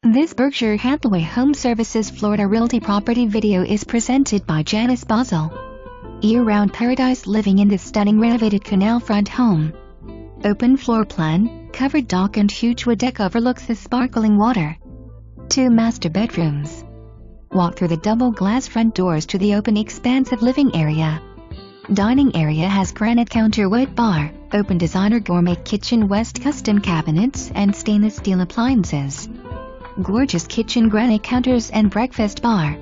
This Berkshire Hathaway HomeServices Florida Realty property video is presented by Janice Boswell. Year-round paradise living in this stunning renovated canal front home. Open floor plan, covered dock and huge wood deck overlooks the sparkling water. 2 master bedrooms. Walk through the double glass front doors to the open expansive living area. Dining area has granite counterweight bar, open designer gourmet kitchen west custom cabinets and stainless steel appliances. Gorgeous kitchen granite counters and breakfast bar.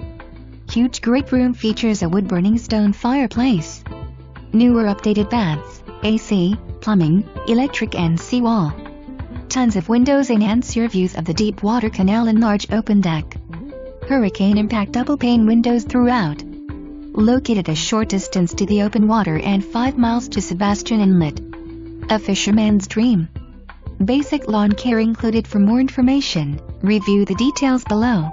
Huge great room features a wood-burning stone fireplace. Newer updated baths, AC, plumbing, electric and seawall. Tons of windows enhance your views of the deep water canal and large open deck. Hurricane impact double pane windows throughout. Located a short distance to the open water and 5 miles to Sebastian Inlet. A fisherman's dream. Basic lawn care included. For more information, review the details below.